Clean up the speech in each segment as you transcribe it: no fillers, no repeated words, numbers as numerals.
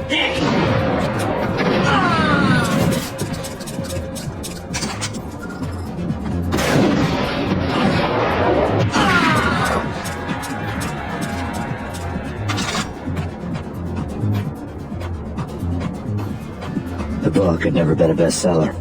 The book had never been a bestseller.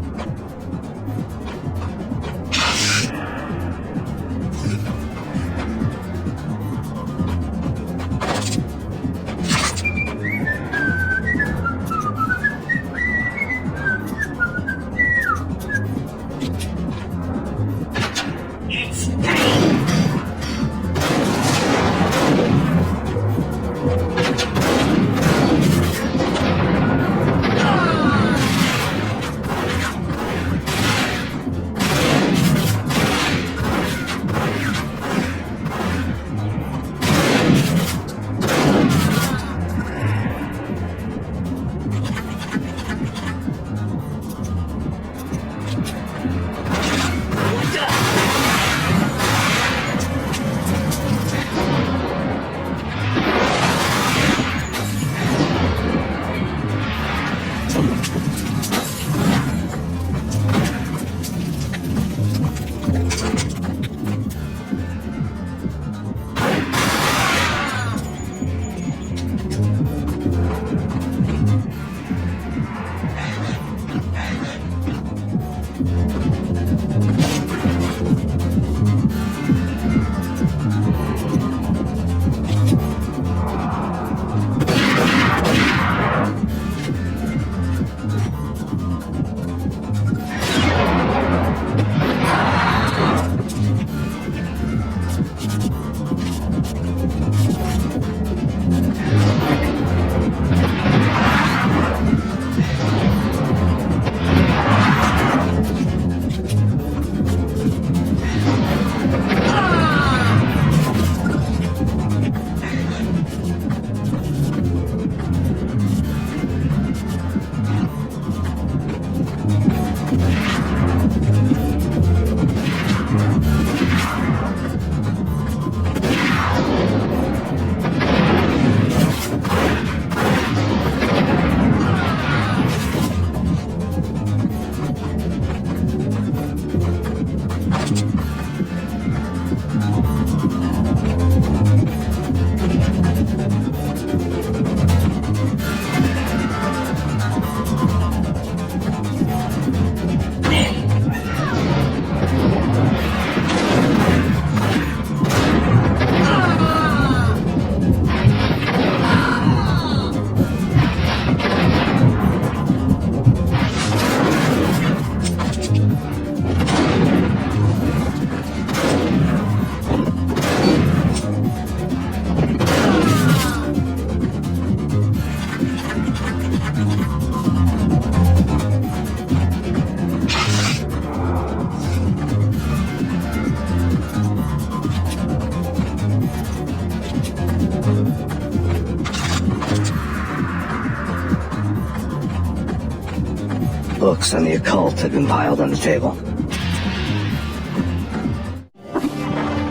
Books on the occult had been piled on the table.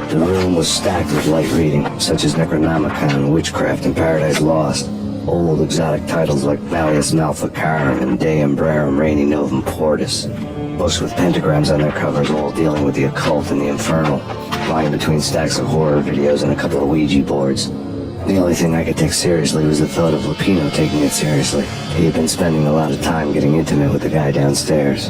The room was stacked with light reading, such as Necronomicon, Witchcraft, and Paradise Lost. Old exotic titles like Malleus Maleficarum and De Umbrarum Reini Novum Portus. Books with pentagrams on their covers, all dealing with the occult and the infernal, lying between stacks of horror videos and a couple of Ouija boards. The only thing I could take seriously was the thought of Lupino taking it seriously. He had been spending a lot of time getting intimate with the guy downstairs.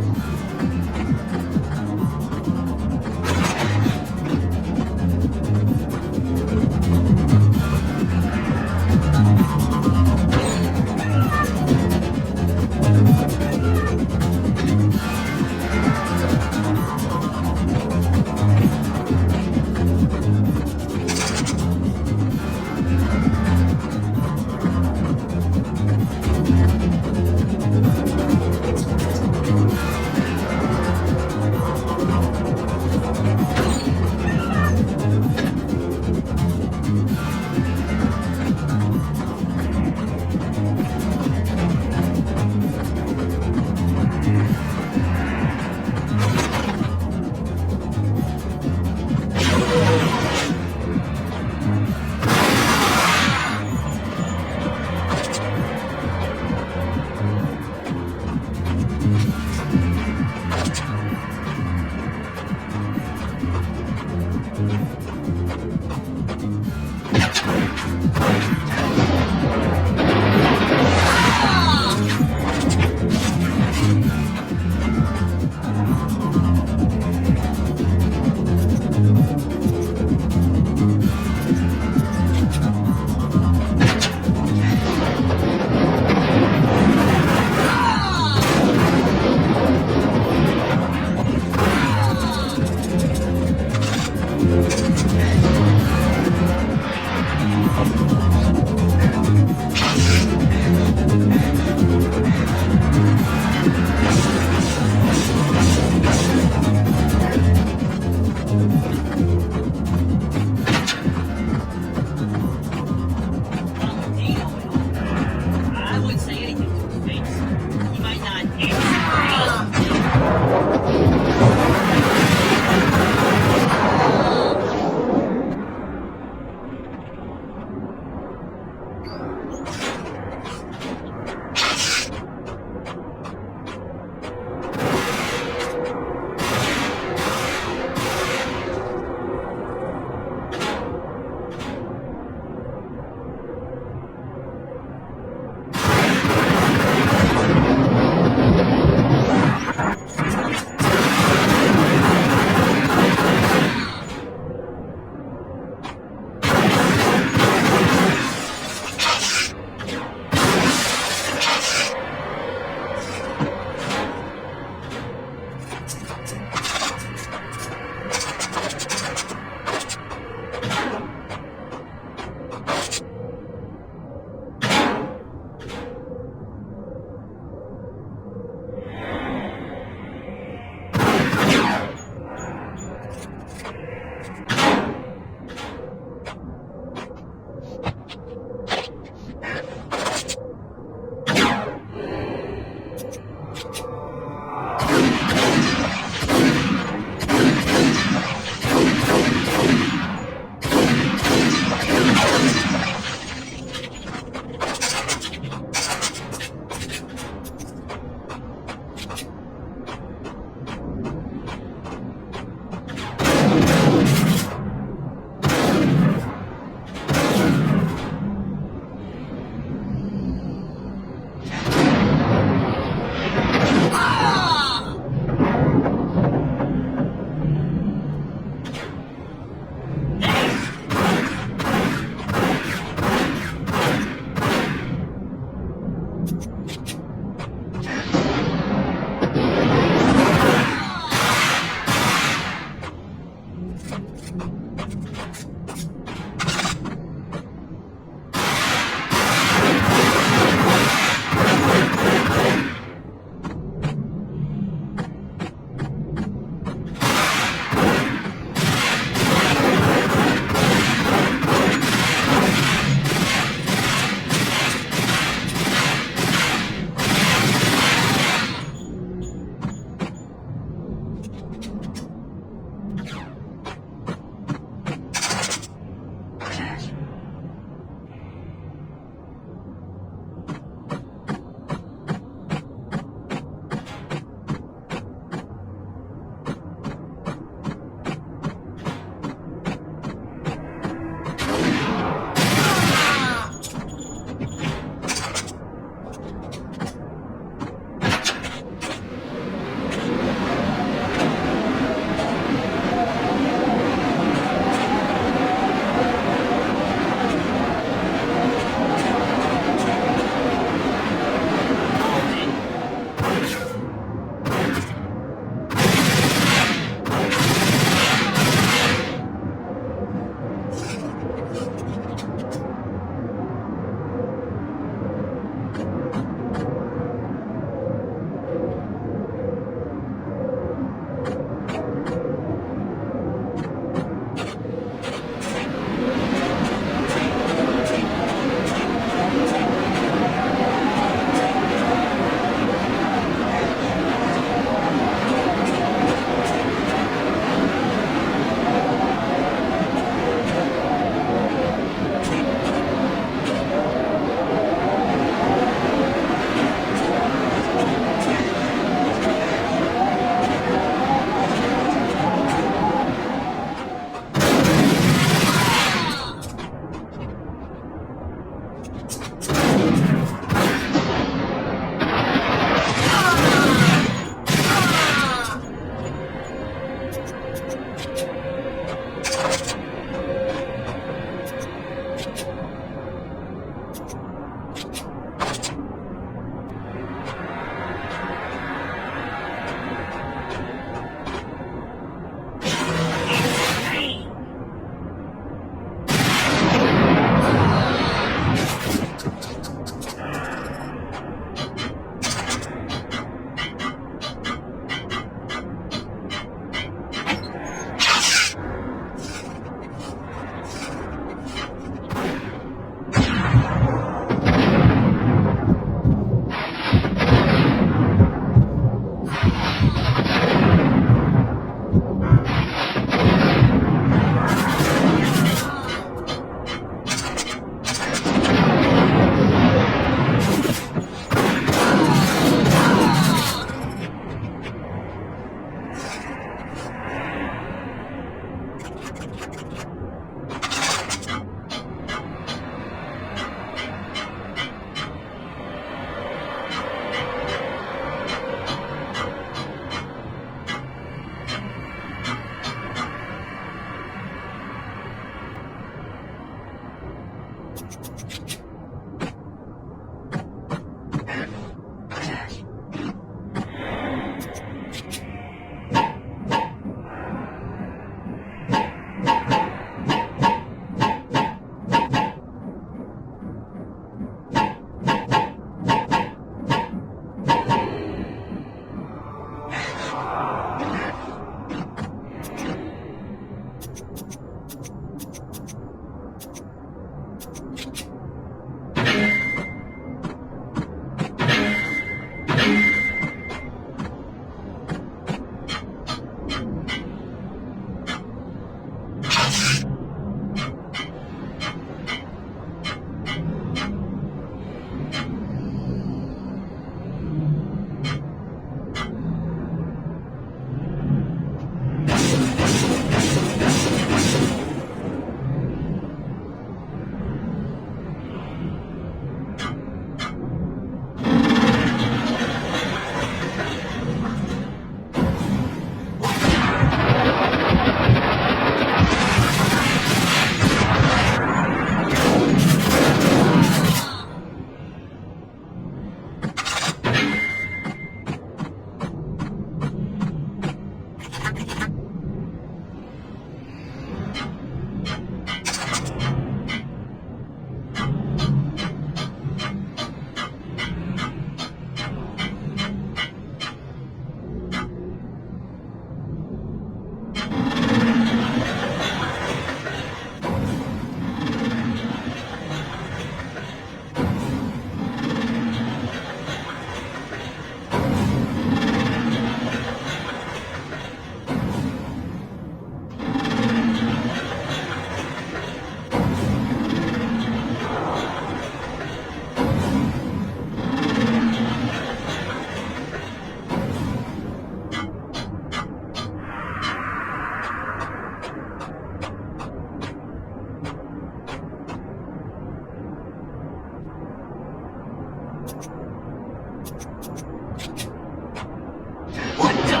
What the?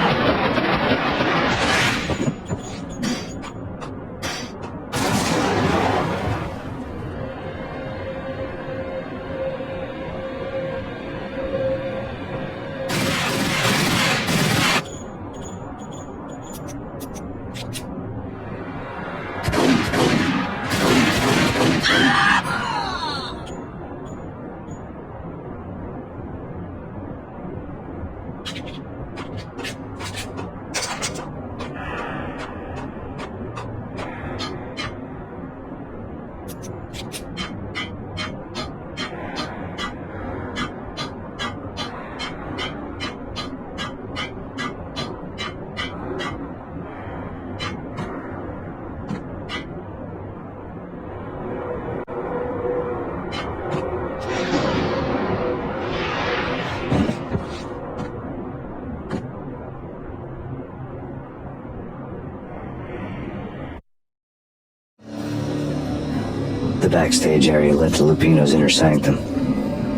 The backstage area led to Lupino's inner sanctum.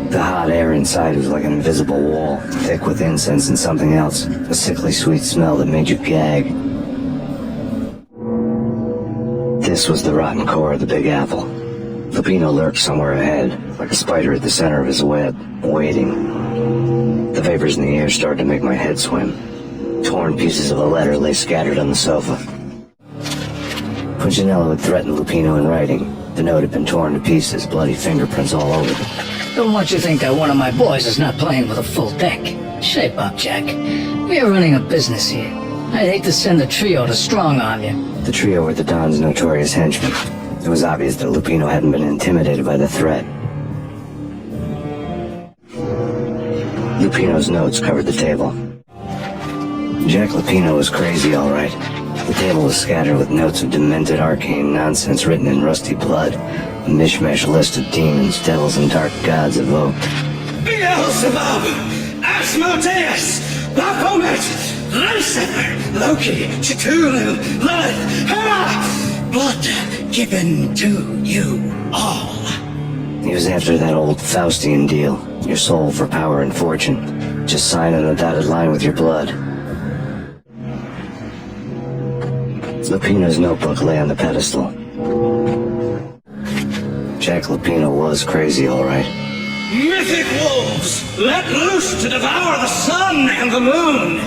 The hot air inside was like an invisible wall, thick with incense and something else, a sickly sweet smell that made you gag. This was the rotten core of the Big Apple. Lupino lurked somewhere ahead, like a spider at the center of his web, waiting. The vapors in the air started to make my head swim. Torn pieces of a letter lay scattered on the sofa. Punchinello had threatened Lupino in writing. The note had been torn to pieces, bloody fingerprints all over it. Don't want you to think that one of my boys is not playing with a full deck. Shape up, Jack. We are running a business here. I'd hate to send the trio to strong-arm you. The trio were the Don's notorious henchmen. It was obvious that Lupino hadn't been intimidated by the threat. Lupino's notes covered the table. Jack Lupino was crazy, all right. The table was scattered with notes of demented arcane nonsense written in rusty blood. A mishmash list of demons, devils, and dark gods evoked. Beelzebub! Asmodeus! Baphomet! Lucifer! Loki! Cthulhu! Lilith! Hera! Blood given to you all. He was after that old Faustian deal. Your soul for power and fortune. Just sign on a dotted line with your blood. Lupino's notebook lay on the pedestal. Jack Lupino was crazy, all right. Mythic wolves, let loose to devour the sun and the moon.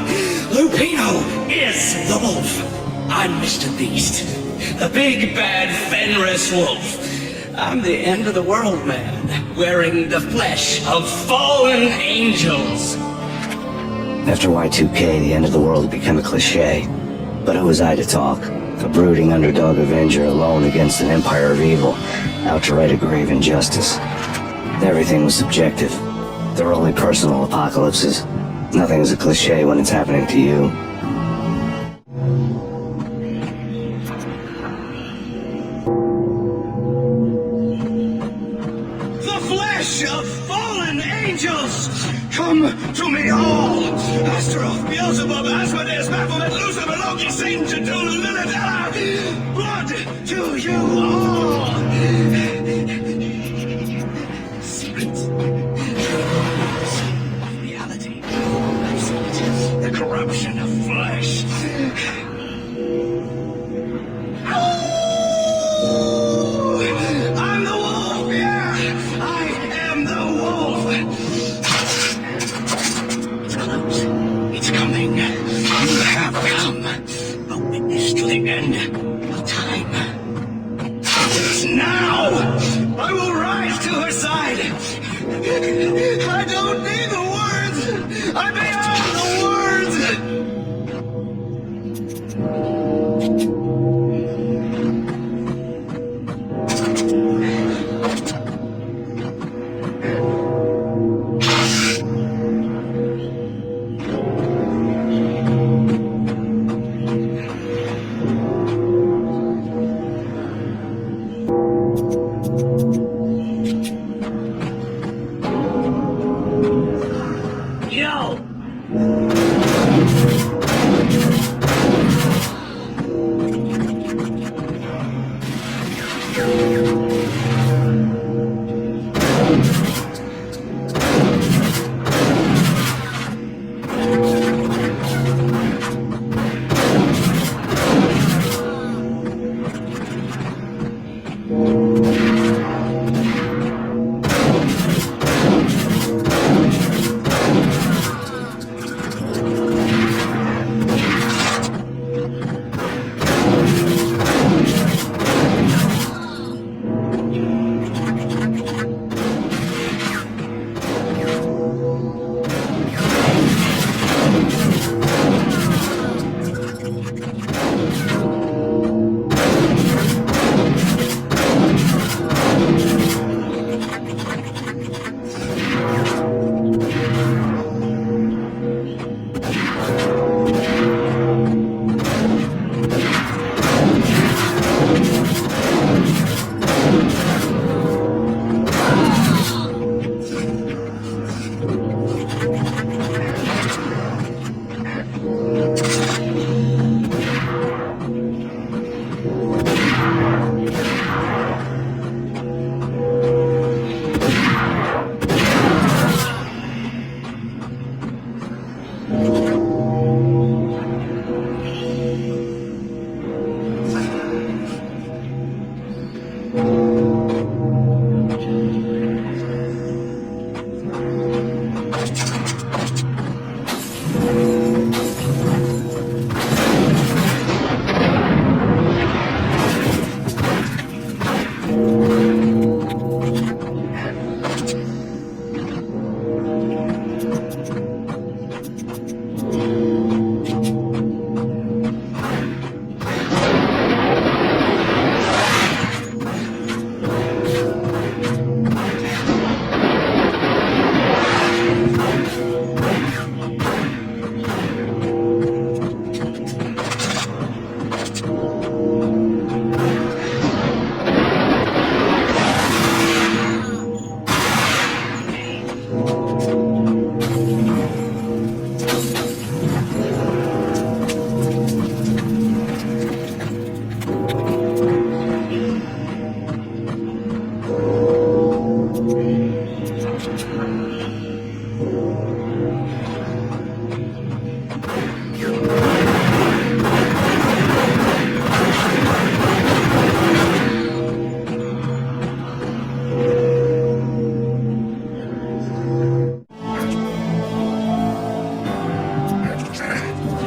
Lupino is the wolf. I'm Mr. Beast, the big bad Fenris wolf. I'm the end of the world man, wearing the flesh of fallen angels. After Y2K, the end of the world had become a cliche. But who was I to talk? A brooding underdog avenger alone against an empire of evil, out to right a grave injustice. Everything was subjective. There were only personal apocalypses. Nothing is a cliche when it's happening to you. The flesh of fallen angels! Come to me all! Astaroth, Beelzebub, Asmodeus, Baphomet, Lucifer, Loki, Satan, Cthulhu, Lilith, Hera! Blood to you all! Secret. Reality. The corruption of flesh. I'm the wolf, yeah! I am the wolf! It's close. It's coming. You have come. A witness to the end of time. It's now! I will rise to her side! I don't need the words! I'm beyond the words!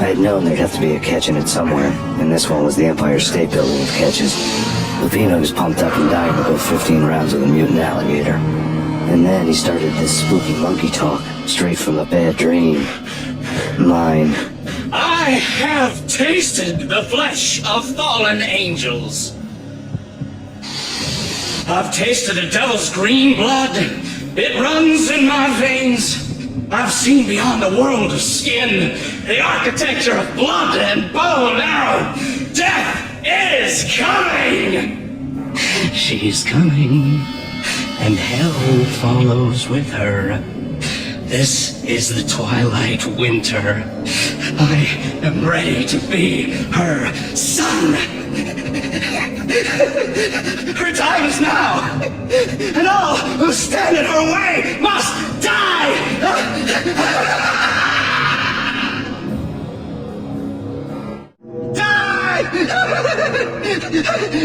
I had known there'd have to be a catch in it somewhere, and this one was the Empire State Building of catches. Lupino was pumped up and dying to go 15 rounds with a mutant alligator. And then he started this spooky monkey talk, straight from a bad dream. Mine. I have tasted the flesh of fallen angels. I've tasted the devil's green blood. It runs in my veins. I've seen beyond the world of skin, the architecture of blood and bow and arrow. Death is coming! She's coming, and hell follows with her. This is the twilight winter. I am ready to be her son. Her time is now, and all who stand in her way must die! Die!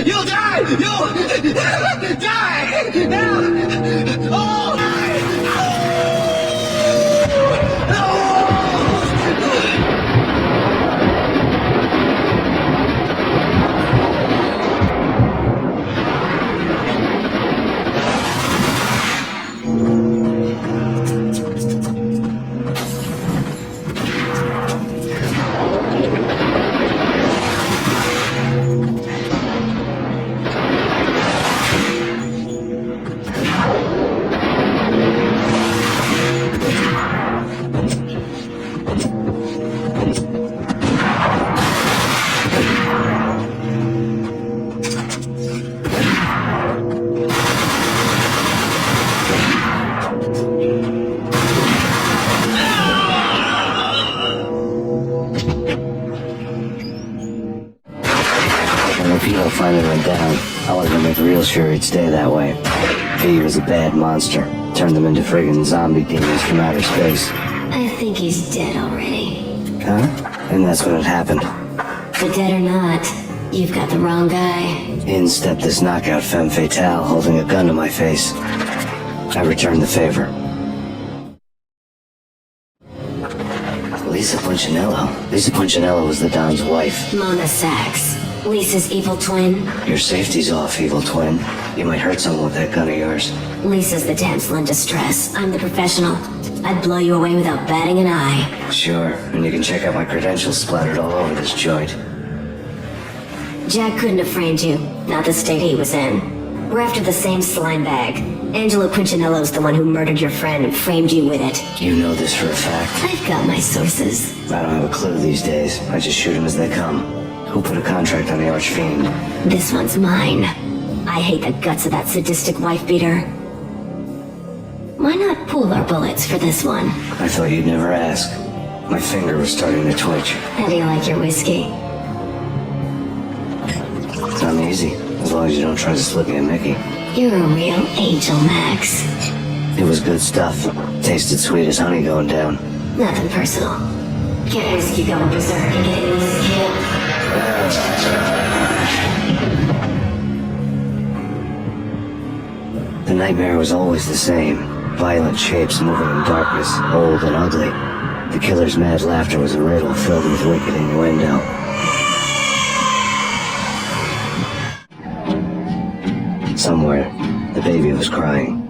You'll die! You'll die! Now! Oh! Lupino finally went down. I wanted to make real sure he'd stay that way. He was a bad monster. Turned them into friggin' zombie demons from outer space. I think he's dead already. Huh? And that's when it happened. But dead or not, you've got the wrong guy. In stepped this knockout femme fatale holding a gun to my face. I returned the favor. Lisa Punchinello. Lisa Punchinello was the Don's wife. Mona Sachs. Lisa's evil twin. Your safety's off, evil twin. You might hurt someone with that gun of yours. Lisa's the damsel in distress. I'm the professional. I'd blow you away without batting an eye. Sure, and you can check out my credentials splattered all over this joint. Jack couldn't have framed you. Not the state he was in. We're after the same slime bag. Angelo Punchinello's the one who murdered your friend and framed you with it. You know this for a fact. I've got my sources. I don't have a clue these days. I just shoot them as they come. Who put a contract on the Archfiend? This one's mine. I hate the guts of that sadistic wife-beater. Why not pool our bullets for this one? I thought you'd never ask. My finger was starting to twitch. How do you like your whiskey? I'm easy, as long as you don't try to slip me a Mickey. You're a real angel, Max. It was good stuff. Tasted sweet as honey going down. Nothing personal. Get whiskey going berserk and get in this camp. The nightmare was always the same. Violent shapes moving in darkness, old and ugly. The killer's mad laughter was a riddle filled with wicked innuendo. Somewhere, the baby was crying.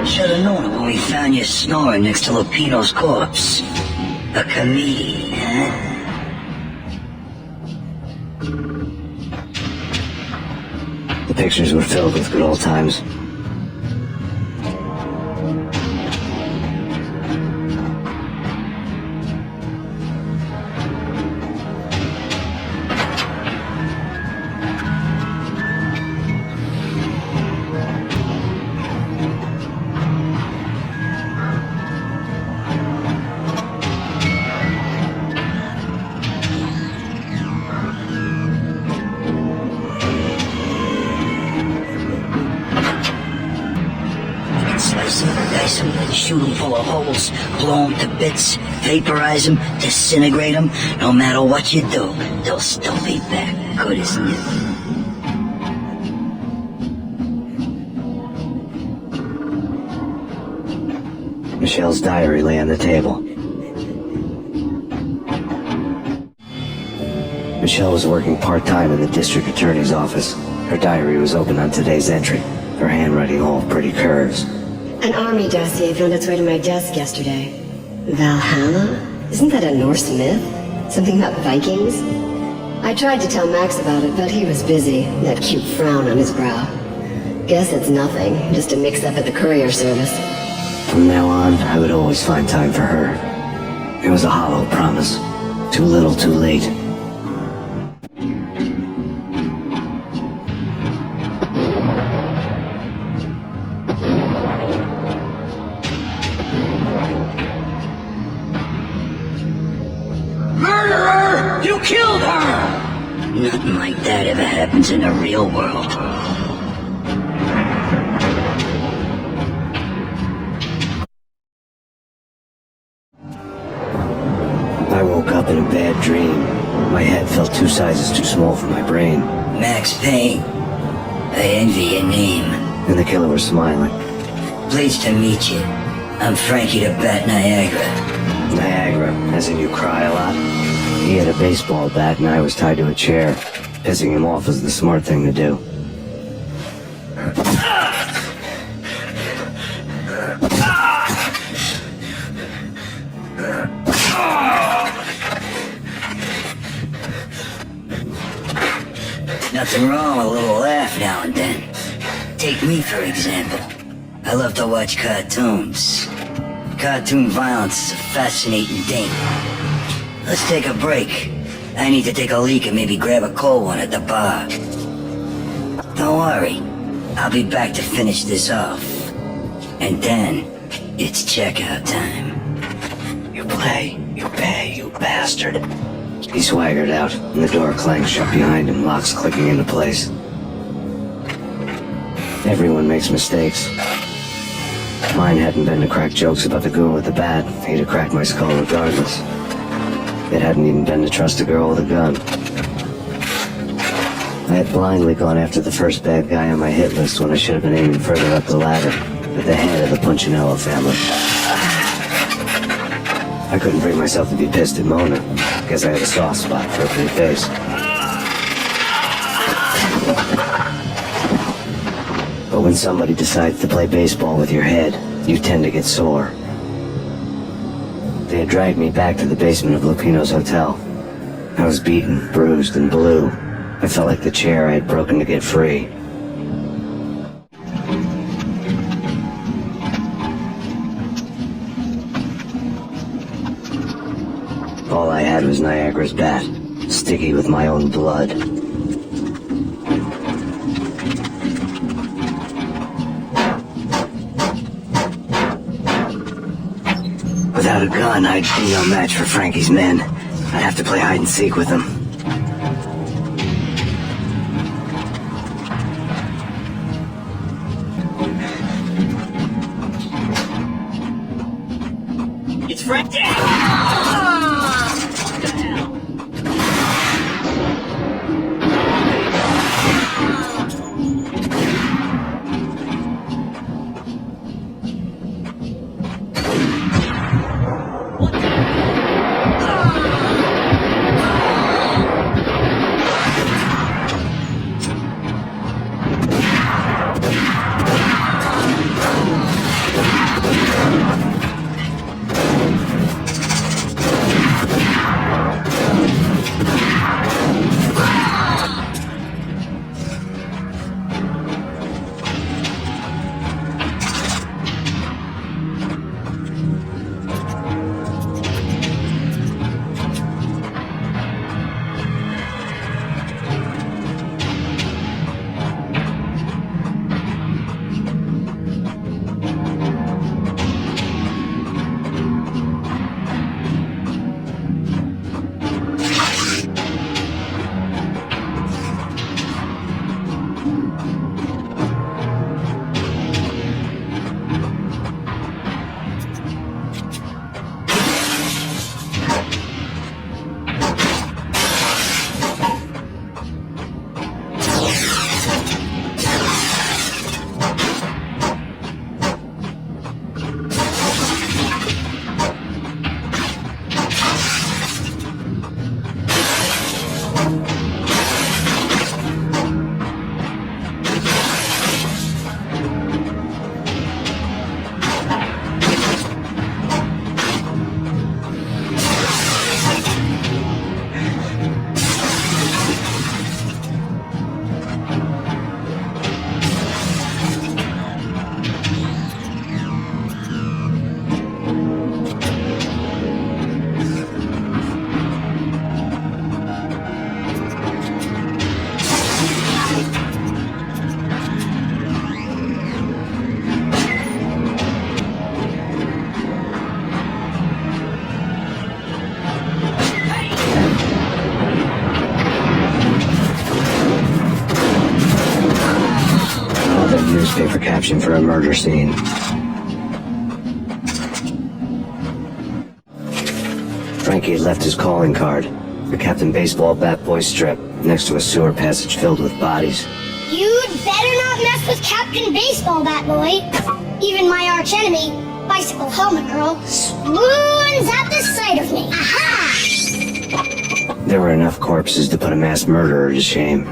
Should've known it when we found you snoring next to Lupino's corpse. A comedian, huh? The pictures were filled with good old times. Slice them, dice them, shoot them full of holes, blow them to bits, vaporize them, disintegrate them. No matter what you do, they'll still be back good as new. Michelle's diary lay on the table. Michelle was working part-time in the district attorney's office. Her diary was open on today's entry, her handwriting all pretty curves. An army dossier found its way to my desk yesterday. Valhalla? Isn't that a Norse myth? Something about Vikings? I tried to tell Max about it, but he was busy, that cute frown on his brow. Guess it's nothing, just a mix-up at the courier service. From now on, I would always find time for her. It was a hollow promise. Too little, too late. Murderer! You killed her! Nothing like that ever happens in the real world. I woke up in a bad dream. My head felt 2 sizes too small for my brain. Max Payne. I envy your name. And the killer was smiling. Pleased to meet you. I'm Frankie the Bat Niagara. Niagara, as in you cry a lot. He had a baseball bat and I was tied to a chair. Pissing him off was the smart thing to do. Nothing wrong with a little laugh now and then. Take me, for example. I love to watch cartoons. Cartoon violence is a fascinating thing. Let's take a break. I need to take a leak and maybe grab a cold one at the bar. Don't worry. I'll be back to finish this off. And then, it's checkout time. You play, you pay, you bastard. He swaggered out, and the door clanged shut behind him, locks clicking into place. Everyone makes mistakes. Mine hadn't been to crack jokes about the goon with the bat. He'd have cracked my skull regardless. It hadn't even been to trust a girl with a gun. I had blindly gone after the first bad guy on my hit list when I should have been aiming further up the ladder, at the head of the Punchinello family. I couldn't bring myself to be pissed at Mona. Guess I had a soft spot for a pretty face. But when somebody decides to play baseball with your head, you tend to get sore. They had dragged me back to the basement of Lupino's hotel. I was beaten, bruised, and blue. I felt like the chair I had broken to get free. All I had was Niagara's bat, sticky with my own blood. Without a gun, I'd be no match for Frankie's men. I'd have to play hide and seek with them. It's Frankie! Newspaper caption for a murder scene. Frankie had left his calling card, the Captain Baseball Bat Boy strip, next to a sewer passage filled with bodies. You'd better not mess with Captain Baseball, Bat Boy. Even my archenemy, Bicycle Helmet Girl, swoons at the sight of me. Aha! There were enough corpses to put a mass murderer to shame.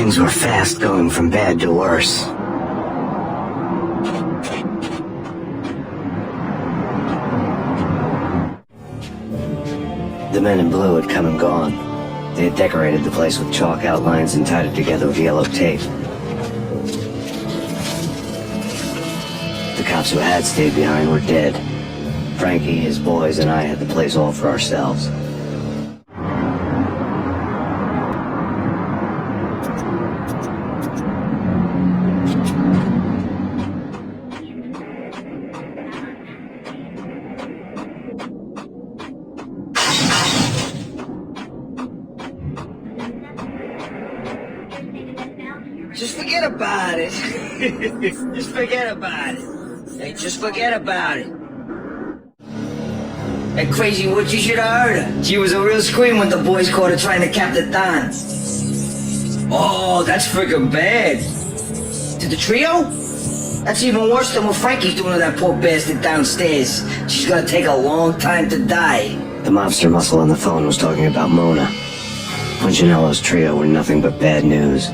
Things were fast going from bad to worse. The men in blue had come and gone. They had decorated the place with chalk outlines and tied it together with yellow tape. The cops who had stayed behind were dead. Frankie, his boys, and I had the place all for ourselves. Just forget about it. Just forget about it. Hey, just forget about it. That crazy witch, you should have heard her. She was a real scream when the boys caught her trying to cap the Don. Oh, that's freaking bad. To the trio? That's even worse than what Frankie's doing to that poor bastard downstairs. She's gonna take a long time to die. The mobster muscle on the phone was talking about Mona. Punchinello's trio were nothing but bad news.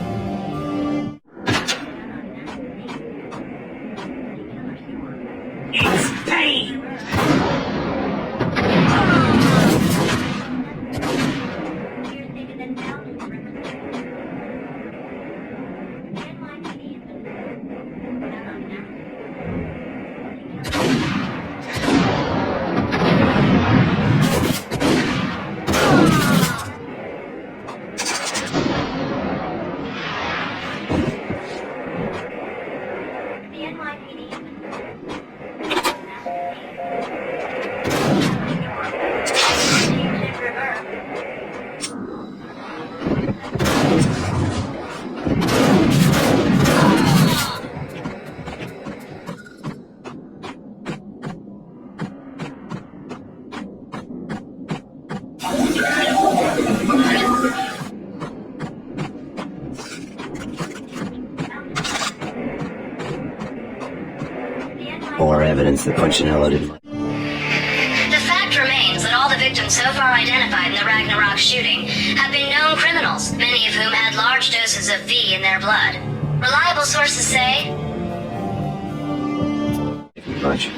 More evidence that Punchinello didn't. The fact remains that all the victims so far identified in the Ragnarok shooting have been known criminals, many of whom had large doses of V in their blood. Reliable sources say... Much.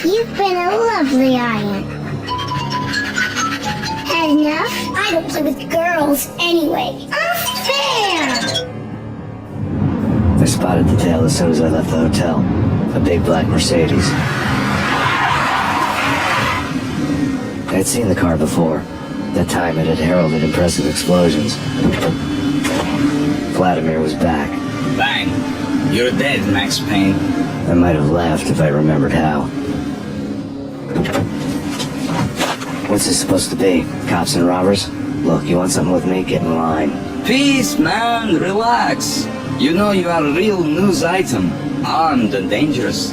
You've been a lovely aunt. Had enough? I don't play with girls anyway. Unfair! I spotted the tail as soon as I left the hotel. A big black Mercedes. I'd seen the car before. That time it had heralded impressive explosions. Vladimir was back. Bang. You're dead, Max Payne. I might have laughed if I remembered how. What's this supposed to be? Cops and robbers? Look, you want something with me? Get in line. Peace, man. Relax. You know you are a real news item. Armed and dangerous.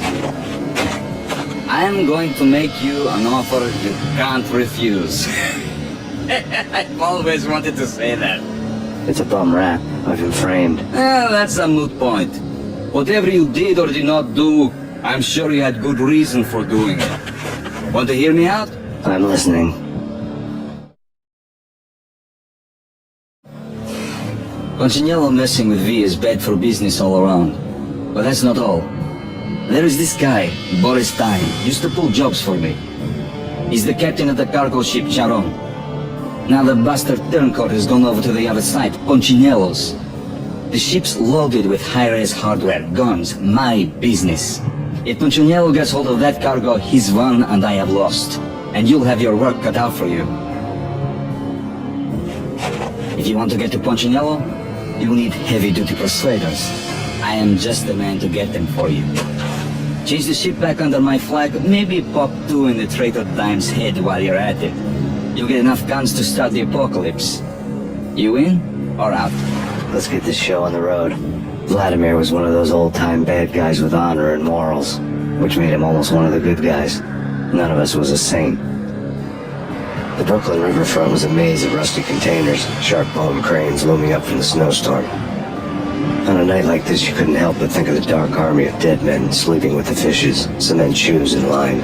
I am going to make you an offer you can't refuse. I've always wanted to say that. It's a bum rap. I've been framed. That's a moot point. Whatever you did or did not do, I'm sure you had good reason for doing it. Want to hear me out? I'm listening. Punchinello messing with V is bad for business all around. But that's not all. There is this guy, Boris Stein, used to pull jobs for me. He's the captain of the cargo ship Charon. Now the bastard turncoat has gone over to the other side, Punchinello's. The ship's loaded with high-res hardware, guns, my business. If Punchinello gets hold of that cargo, he's won and I have lost. And you'll have your work cut out for you. If you want to get to Punchinello, you'll need heavy-duty persuaders. I am just the man to get them for you. Change the ship back under my flag, maybe pop 2 in the traitor Dime's head while you're at it. You'll get enough guns to start the apocalypse. You in or out? Let's get this show on the road. Vladimir was one of those old-time bad guys with honor and morals, which made him almost one of the good guys. None of us was a saint. The Brooklyn riverfront was a maze of rusty containers, sharp bone cranes looming up from the snowstorm. On a night like this, you couldn't help but think of the dark army of dead men sleeping with the fishes, cement shoes in line.